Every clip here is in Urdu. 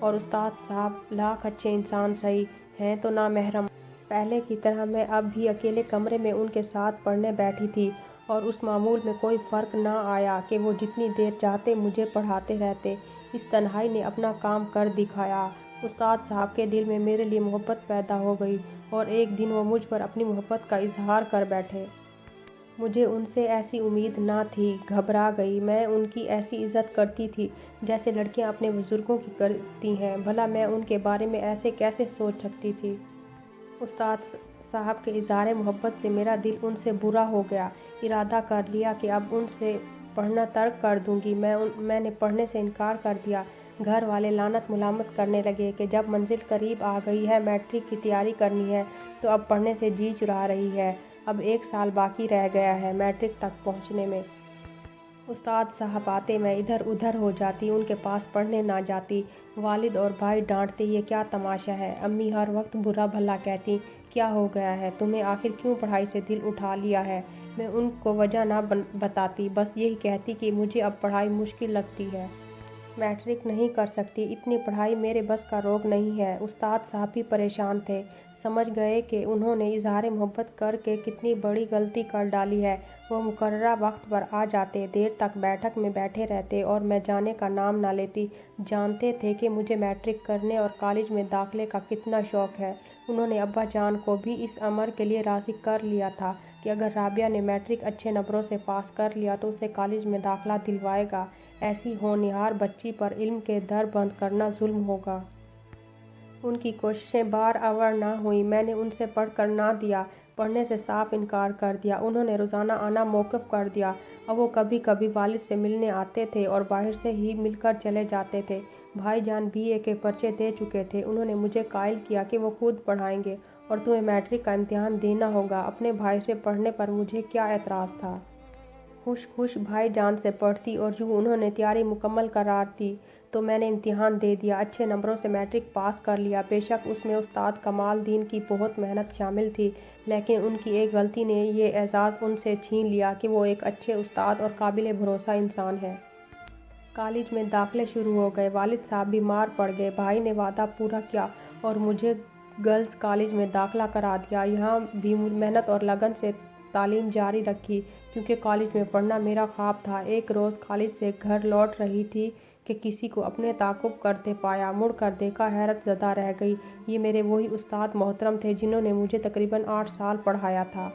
اور استاد صاحب لاکھ اچھے انسان سہی ہیں تو نامحرم۔ پہلے کی طرح میں اب بھی اکیلے کمرے میں ان کے ساتھ پڑھنے بیٹھی تھی اور اس معمول میں کوئی فرق نہ آیا کہ وہ جتنی دیر چاہتے مجھے پڑھاتے رہتے۔ اس تنہائی نے اپنا کام کر دکھایا۔ استاد صاحب کے دل میں میرے لیے محبت پیدا ہو گئی اور ایک دن وہ مجھ پر اپنی محبت کا اظہار کر بیٹھے۔ مجھے ان سے ایسی امید نہ تھی، گھبرا گئی۔ میں ان کی ایسی عزت کرتی تھی جیسے لڑکیاں اپنے بزرگوں کی کرتی ہیں، بھلا میں ان کے بارے میں ایسے کیسے سوچ سکتی تھی؟ استاد صاحب کے اظہار محبت سے میرا دل ان سے برا ہو گیا۔ ارادہ کر لیا کہ اب ان سے پڑھنا ترک کر دوں گی۔ میں نے پڑھنے سے انکار کر دیا۔ گھر والے لعنت ملامت کرنے لگے کہ جب منزل قریب آ گئی ہے، میٹرک کی تیاری کرنی ہے تو اب پڑھنے سے جی چرا رہی ہے۔ اب 1 سال باقی رہ گیا ہے میٹرک تک پہنچنے میں۔ استاد صاحب آتے میں ادھر ادھر ہو جاتی، ان کے پاس پڑھنے نہ جاتی۔ والد اور بھائی ڈانٹتے، یہ کیا تماشا ہے؟ امی ہر وقت برا بھلا کہتی، کیا ہو گیا ہے تمہیں؟ آخر کیوں پڑھائی سے دل اٹھا لیا ہے؟ میں ان کو وجہ نہ بتاتی، بس یہی کہتی کہ مجھے اب پڑھائی مشکل لگتی ہے۔ میٹرک نہیں کر سکتی، اتنی پڑھائی میرے بس کا روگ نہیں ہے۔ استاد صاحب بھی پریشان تھے، سمجھ گئے کہ انہوں نے اظہار محبت کر کے کتنی بڑی غلطی کر ڈالی ہے۔ وہ مقررہ وقت پر آ جاتے، دیر تک بیٹھک میں بیٹھے رہتے اور میں جانے کا نام نہ لیتی۔ جانتے تھے کہ مجھے میٹرک کرنے اور کالج میں داخلے کا کتنا شوق ہے۔ انہوں نے ابا جان کو بھی اس امر کے لیے راضی کر لیا تھا کہ اگر رابعہ نے میٹرک اچھے نمبروں سے پاس کر لیا تو اسے کالج میں داخلہ دلوائے گا۔ ایسی ہونہار بچی پر علم کے در بند کرنا ظلم ہوگا۔ ان کی کوششیں بار آور نہ ہوئیں۔ میں نے ان سے پڑھ کر نہ دیا، پڑھنے سے صاف انکار کر دیا۔ انہوں نے روزانہ آنا موقوف کر دیا۔ اب وہ کبھی کبھی والد سے ملنے آتے تھے اور باہر سے ہی مل کر چلے جاتے تھے۔ بھائی جان BA کے پرچے دے چکے تھے۔ انہوں نے مجھے قائل کیا کہ وہ خود پڑھائیں گے اور تمہیں میٹرک کا امتحان دینا ہوگا۔ اپنے بھائی سے پڑھنے پر مجھے کیا اعتراض تھا؟ خوش خوش بھائی جان سے پڑھتی اور یوں انہوں نے تیاری مکمل قرار دی تو میں نے امتحان دے دیا، اچھے نمبروں سے میٹرک پاس کر لیا۔ بے شک اس میں استاد کمال الدین کی بہت محنت شامل تھی، لیکن ان کی ایک غلطی نے یہ اعزاز ان سے چھین لیا کہ وہ ایک اچھے استاد اور قابل بھروسہ انسان ہیں۔ کالج میں داخلے شروع ہو گئے، والد صاحب بیمار پڑ گئے، بھائی نے وعدہ پورا کیا اور مجھے گرلز کالج میں داخلہ کرا دیا۔ یہاں بھی محنت اور لگن سے تعلیم جاری رکھی کیونکہ کالج میں پڑھنا میرا خواب تھا۔ ایک روز کالج سے گھر لوٹ رہی تھی کہ کسی کو اپنے تعاقب کرتے پایا، مڑ کر دیکھا، حیرت زدہ رہ گئی۔ یہ میرے وہی استاد محترم تھے جنہوں نے مجھے تقریباً 8 سال پڑھایا تھا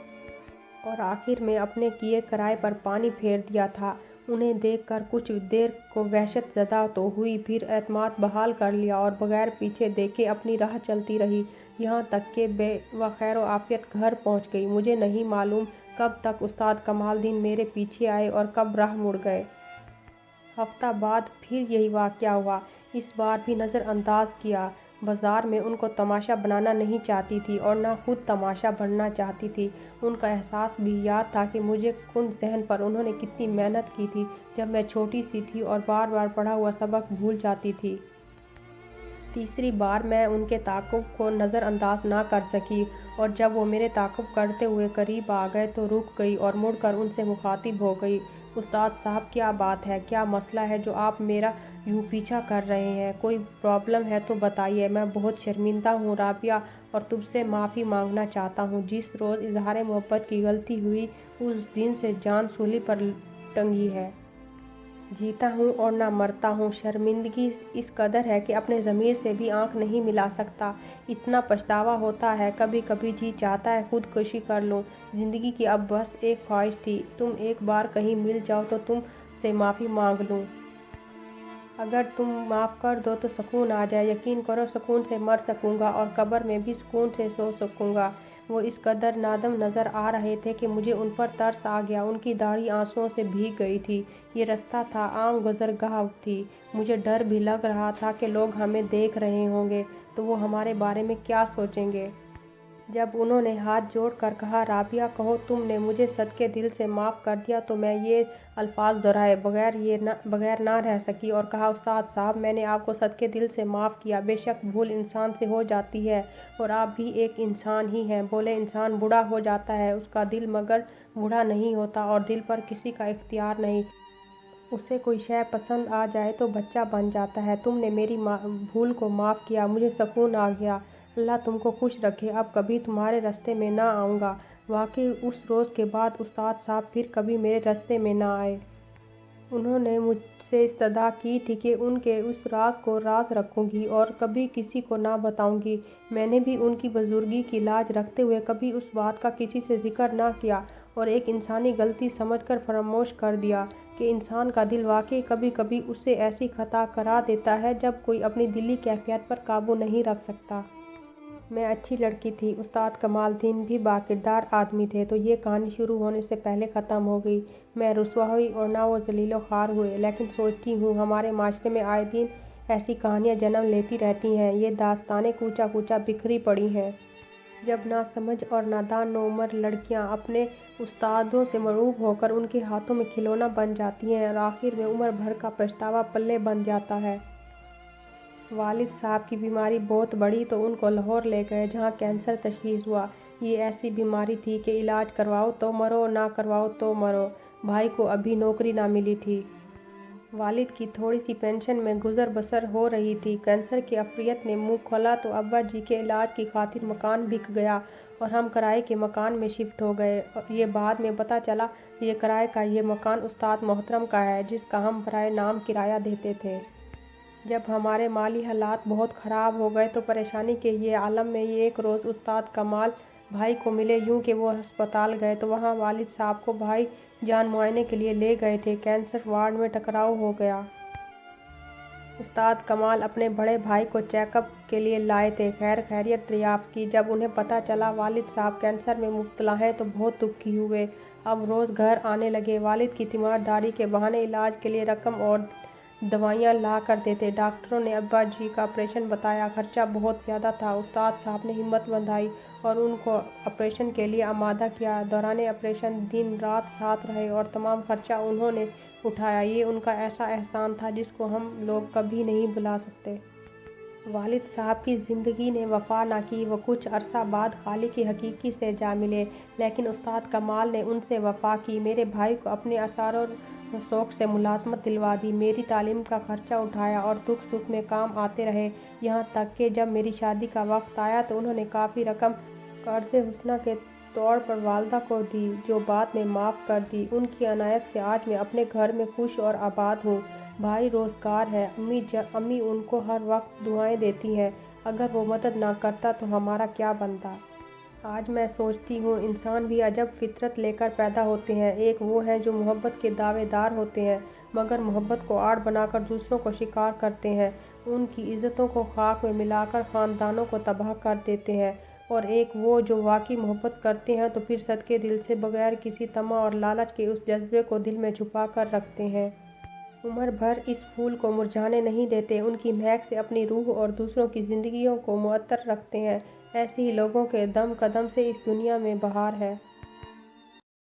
اور آخر میں اپنے کیے کرائے پر پانی پھیر دیا تھا۔ انہیں دیکھ کر کچھ دیر کو وحشت زدہ تو ہوئی، پھر اعتماد بحال کر لیا اور بغیر پیچھے دیکھے اپنی راہ چلتی رہی، یہاں تک کہ بخیر و عافیت گھر پہنچ گئی۔ مجھے نہیں معلوم کب تک استاد کمال الدین میرے پیچھے آئے اور کب راہ مڑ گئے۔ ہفتہ بعد پھر یہی واقعہ ہوا، اس بار بھی نظر انداز کیا۔ بازار میں ان کو تماشا بنانا نہیں چاہتی تھی اور نہ خود تماشا بننا چاہتی تھی۔ ان کا احساس بھی یاد تھا کہ مجھے کن ذہن پر انہوں نے کتنی محنت کی تھی جب میں چھوٹی سی تھی اور بار بار پڑھا ہوا سبق بھول جاتی تھی۔ تیسری بار میں ان کے تعاقب کو نظر انداز نہ کر سکی اور جب وہ میرے تعاقب کرتے ہوئے قریب آ گئے تو رک گئی اور مڑ کر ان سے مخاطب ہو گئی، استاد صاحب کیا بات ہے، کیا مسئلہ ہے جو آپ میرا یوں پیچھا کر رہے ہیں؟ کوئی پرابلم ہے تو بتائیے، میں بہت شرمندہ ہوں رابعہ اور تم سے معافی مانگنا چاہتا ہوں۔ جس روز اظہار محبت کی غلطی ہوئی اس دن سے جان سولی پر ٹنگی ہے۔ جیتا ہوں اور نہ مرتا ہوں۔ شرمندگی اس قدر ہے کہ اپنے ضمیر سے بھی آنکھ نہیں ملا سکتا، اتنا پچھتاوا ہوتا ہے، کبھی کبھی جی چاہتا ہے خودکشی کر لوں۔ زندگی کی اب بس ایک خواہش تھی، تم ایک بار کہیں مل جاؤ تو تم سے معافی مانگ لوں۔ اگر تم معاف کر دو تو سکون آ جائے، یقین کرو سکون سے مر سکوں گا اور قبر میں بھی سکون سے سو سکوں گا۔ وہ اس قدر نادم نظر آ رہے تھے کہ مجھے ان پر ترس آ گیا۔ ان کی داڑھی آنسوؤں سے بھیگ گئی تھی۔ یہ رستہ تھا، عام گزرگاہ تھی۔ مجھے ڈر بھی لگ رہا تھا کہ لوگ ہمیں دیکھ رہے ہوں گے تو وہ ہمارے بارے میں کیا سوچیں گے۔ جب انہوں نے ہاتھ جوڑ کر کہا، رابعہ کہو تم نے مجھے صدقے دل سے معاف کر دیا، تو میں یہ الفاظ دہرائے بغیر نہ رہ سکی اور کہا، استاد صاحب میں نے آپ کو صدقے دل سے معاف کیا۔ بے شک بھول انسان سے ہو جاتی ہے اور آپ بھی ایک انسان ہی ہیں۔ بولے انسان بوڑھا ہو جاتا ہے اس کا دل، مگر بوڑھا نہیں ہوتا اور دل پر کسی کا اختیار نہیں۔ اسے کوئی شے پسند آ جائے تو بچہ بن جاتا ہے۔ تم نے میری بھول کو معاف کیا، مجھے سکون آ گیا۔ اللہ تم کو خوش رکھے، اب کبھی تمہارے راستے میں نہ آؤں گا۔ واقعی اس روز کے بعد استاد صاحب پھر کبھی میرے راستے میں نہ آئے۔ انہوں نے مجھ سے استدعا کی تھی کہ ان کے اس راز کو راز رکھوں گی اور کبھی کسی کو نہ بتاؤں گی۔ میں نے بھی ان کی بزرگی کی لاج رکھتے ہوئے کبھی اس بات کا کسی سے ذکر نہ کیا اور ایک انسانی غلطی سمجھ کر فراموش کر دیا کہ انسان کا دل واقعی کبھی کبھی اسے ایسی خطا کرا دیتا ہے جب کوئی اپنی دلی کیفیت پر قابو نہیں رکھ سکتا۔ میں اچھی لڑکی تھی، استاد کمال الدین بھی باکردار آدمی تھے، تو یہ کہانی شروع ہونے سے پہلے ختم ہو گئی۔ میں رسوا ہوئی اور نہ وہ ذلیل و خوار ہوئے، لیکن سوچتی ہوں ہمارے معاشرے میں آئے دن ایسی کہانیاں جنم لیتی رہتی ہیں۔ یہ داستانیں کوچہ کوچہ بکھری پڑی ہیں۔ جب ناسمجھ اور نادان نوعمر لڑکیاں اپنے استادوں سے مرعوب ہو کر ان کے ہاتھوں میں کھلونا بن جاتی ہیں اور آخر میں عمر بھر کا پچھتاوا پلے بن جاتا ہے۔ والد صاحب کی بیماری بہت بڑھی تو ان کو لاہور لے گئے، جہاں کینسر تشخیص ہوا۔ یہ ایسی بیماری تھی کہ علاج کرواؤ تو مرو، نہ کرواؤ تو مرو۔ بھائی کو ابھی نوکری نہ ملی تھی۔ والد کی تھوڑی سی پینشن میں گزر بسر ہو رہی تھی۔ کینسر کے عفریت نے منہ کھولا تو ابا جی کے علاج کی خاطر مکان بک گیا اور ہم کرائے کے مکان میں شفٹ ہو گئے۔ یہ بعد میں پتہ چلا یہ کرائے کا یہ مکان استاد محترم کا ہے، جس کا ہم برائے نام کرایہ دیتے تھے۔ جب ہمارے مالی حالات بہت خراب ہو گئے تو پریشانی کے یہ عالم میں ایک روز استاد کمال بھائی کو ملے۔ یوں کہ وہ ہسپتال گئے تو وہاں والد صاحب کو بھائی جان معائنے کے لیے لے گئے تھے۔ کینسر وارڈ میں ٹکراؤ ہو گیا۔ استاد کمال اپنے بڑے بھائی کو چیک اپ کے لیے لائے تھے، خیر خیریت دریافت کی۔ جب انہیں پتہ چلا والد صاحب کینسر میں مبتلا ہیں تو بہت دکھی ہوئے۔ اب روز گھر آنے لگے، والد کی تیمارداری کے بہانے علاج کے لیے رقم اور دوائیاں لا کر دیتے۔ ڈاکٹروں نے ابا جی کا آپریشن بتایا، خرچہ بہت زیادہ تھا۔ استاد صاحب نے ہمت بندھائی اور ان کو آپریشن کے لیے آمادہ کیا۔ دوران آپریشن دن رات ساتھ رہے اور تمام خرچہ انہوں نے اٹھایا۔ یہ ان کا ایسا احسان تھا جس کو ہم لوگ کبھی نہیں بھلا سکتے۔ والد صاحب کی زندگی نے وفا نہ کی، وہ کچھ عرصہ بعد خالق حقیقی سے جا ملے، لیکن استاد کمال نے ان سے وفا کی۔ میرے بھائی کو اپنے اثار و شوق سے ملازمت دلوا دی، میری تعلیم کا خرچہ اٹھایا اور دکھ سکھ میں کام آتے رہے، یہاں تک کہ جب میری شادی کا وقت آیا تو انہوں نے کافی رقم قرض حسنہ کے طور پر والدہ کو دی، جو بعد میں معاف کر دی۔ ان کی عنایت سے آج میں اپنے گھر میں خوش اور آباد ہوں۔ بھائی روزگار ہے، امی ان کو ہر وقت دعائیں دیتی ہیں، اگر وہ مدد نہ کرتا تو ہمارا کیا بنتا۔ آج میں سوچتی ہوں انسان بھی عجب فطرت لے کر پیدا ہوتے ہیں۔ ایک وہ ہیں جو محبت کے دعوے دار ہوتے ہیں مگر محبت کو آڑ بنا کر دوسروں کو شکار کرتے ہیں، ان کی عزتوں کو خاک میں ملا کر خاندانوں کو تباہ کر دیتے ہیں، اور ایک وہ جو واقعی محبت کرتے ہیں تو پھر صدقے دل سے بغیر کسی طمع اور لالچ کے اس جذبے کو دل میں چھپا کر رکھتے ہیں۔ عمر بھر اس پھول کو مرجھانے نہیں دیتے، ان کی مہک سے اپنی روح اور دوسروں کی زندگیوں کو معطر رکھتے ہیں۔ ایسے ہی لوگوں کے دم قدم سے اس دنیا میں بہار ہے۔